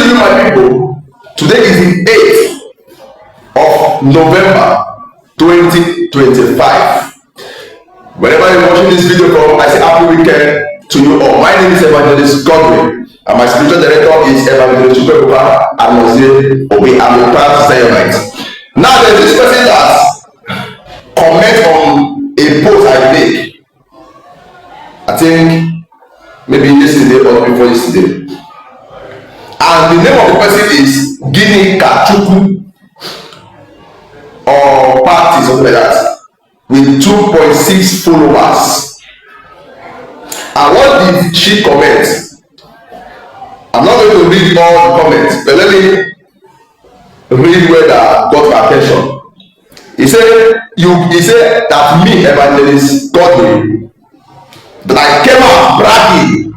you, my people, today is the 8th of November 2025. Whenever you're watching this video from, I say happy weekend to you all. My name is Evangelist Godwin, and my spiritual director is Evangelist Chukwuka Anozie Obi. I'm proud to say your right. Now, there's this person that comment on a post I make. I think maybe yesterday or before yesterday. And the name of the person is Gini Kachuku or party, something like that, with 2.6 followers. And what did she comment? I'm not going to read all the comments, but let me read where that got my attention. He said that me, Evangelist Godwin, that I came out bragging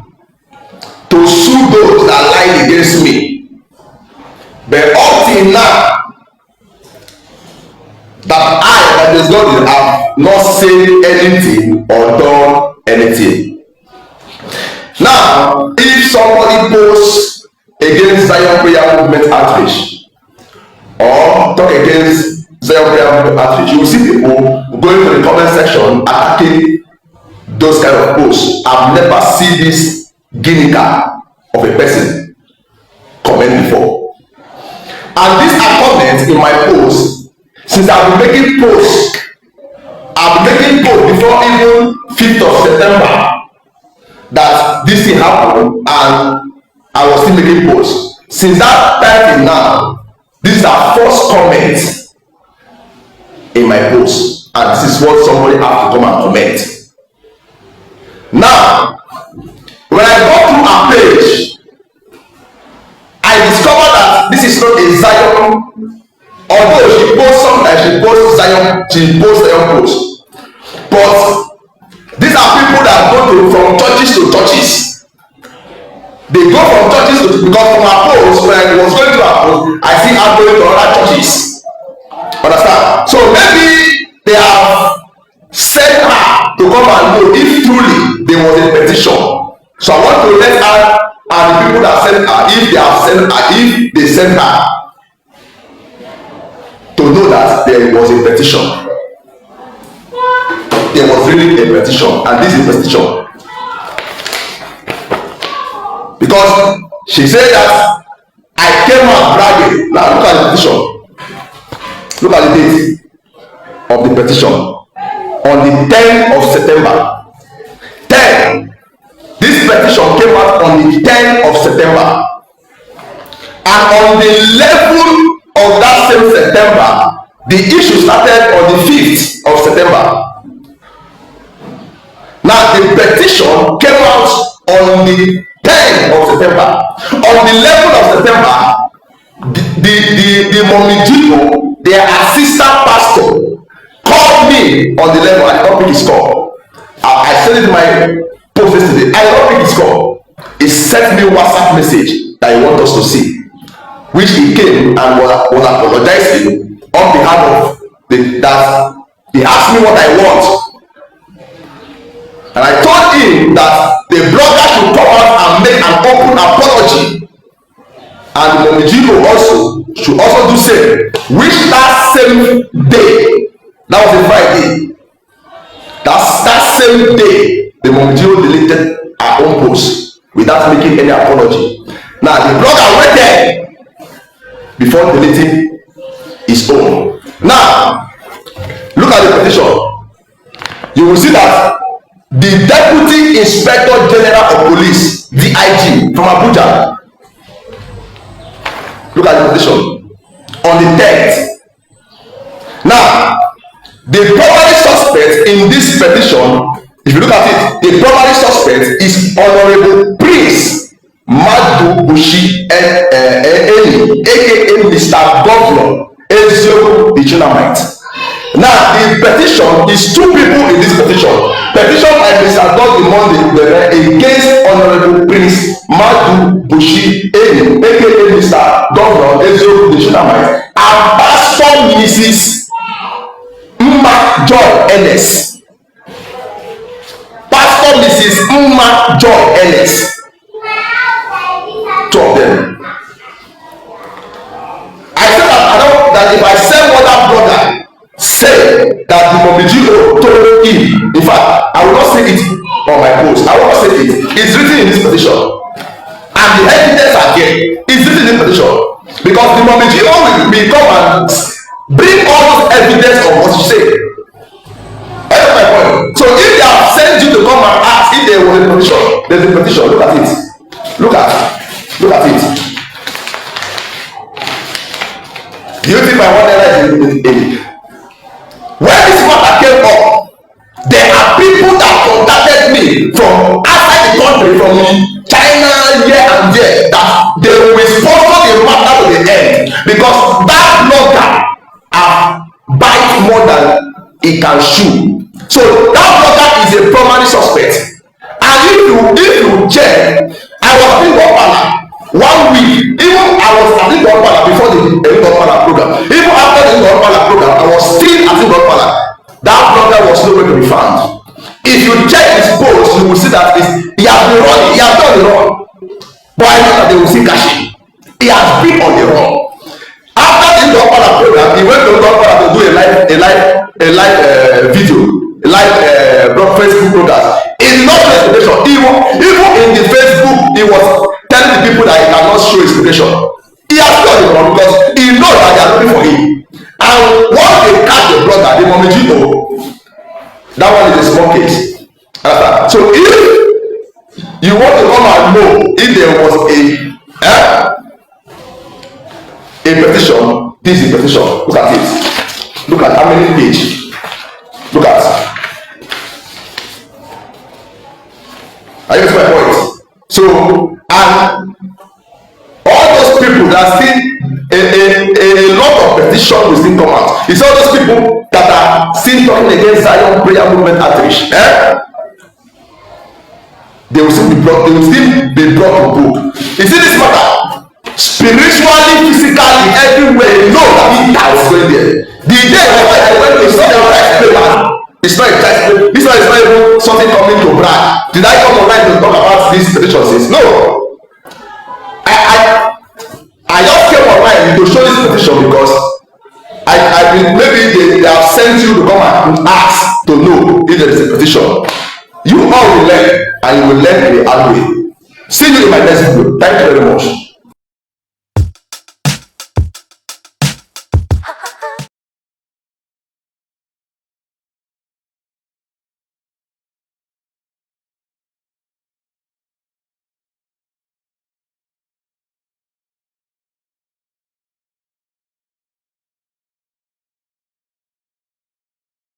to sue those that lied against me. But up till now, that I, Evangelist Godwin, have not said anything or done anything. Now, if somebody posts against Zion Prayer Movement outreach or talk against Zion Prayer Movement outreach, you will see people going to the comment section attacking those kind of posts. I've never seen this guinea of a person comment before. And these are comments in my post since I've been making posts. I've been making posts before even 5th of September that this thing happened, and I was still making posts. Since that time till now, this is our first comment in my post, and this is what somebody have to come and comment. Now, when I go through her page, I discovered that this is not a Zion. Although she posts sometimes, she posts Zion posts, but these are people that go from churches to churches. They go from churches to, because from her post, when I was going to her post, I see her going to other churches. Understand? So maybe they have sent her to come and know if truly there was a petition. So I want to let her and the people that sent her, if they have sent her, if they sent her, to know that there was a petition. There was really a petition, and this is a petition. Because she said that I came out bragging. Now look at the petition. Look at the date of the petition. On the 10th of September. 10. This petition came out on the 10th of September. And on the 11th of that same September, the issue started on the 5th of September. Now the petition came out on the 10th of September. On the 11th of September, the Ndigbo, their assistant pastor, called me on the level. I don't pick his call. I said it in my post yesterday. I don't pick his call. He sent me a WhatsApp message that he wants us to see, which he came and was apologizing on behalf of that. He asked me what I want. And I told him that the blogger should come out and make an open apology. And the Ndigbo also should also do same. Which that same day, that was a Friday, that same day, the Ndigbo deleted her own post without making any apology. Now the blogger went there before deleting his own. Now, look at the petition. You will see that the Deputy Inspector General of Police, DIG, from Abuja, look at the petition, on the 10th. Now, the primary suspect in this petition, if you look at it, the primary suspect is Honorable Prince Madu Bushi aka Mr. Governor Eziokwu the Chinamite. Now, the petition is two people in this petition. Petition by Mr. Godwin against Honorable Prince Madu Bushi aka Mr. Governor Eziokwu the Chinamite and Pastor Mrs. Mma Joy Ellis. Pastor Mrs. Mma Joy Ellis. Two of them. see it on my post. I want to say it. It's written in this petition. And the evidence are there. It's written in the petition. Because the moment you will come and bring all those evidence of what you say. That's my point. So if they have sent you to come and ask if there was a petition, there's a petition. Look at it. Look at it. Do you think my whatever is in? When this matter came up, there are people that contacted me from outside the country, from China, here and there, that they will sponsor the matter to the end, because that blogger have bite more than he can chew. So that blogger is a primary suspect. And if you check, I was in Ghana 1 week. Even I was at Ghana before the Ghana program. Even after the Ghana program, I was still at Ghana. That blogger was nowhere to be found. If you check his post, you will see that he has been running. He has done the run. But I know that they will see cashing. He has been on the run. After the Ghana program, he went to Ghana to do a live video, a live Facebook program. It's not explanation. Even in the Facebook, he was telling the people that he cannot show explanation. He has done the run because he knows that they are looking for him. And once they catch the brother, the moment you know, that one is a small case. So if you want to come and know if there was a petition, this is a petition. Look at it. Look at how many pages. Look at. Are you getting my point? So, and all those people that still a lot of petition will still come out. It's all those people that are still talking against Zion prayer movement outreach. They will still be brought. They will still be brought to book. You see this matter? Spiritually, physically, everywhere. You know that it is going there. The day I went to see the right paper, it's not a test paper. This one is not even something coming to brag. Did I come online to talk about these petitions? No. I just came online to show this petition because I been, maybe they have sent you to come and ask to know if there is a petition. You all will learn, and you will learn the hard way. See you in my next video. Thank you very much.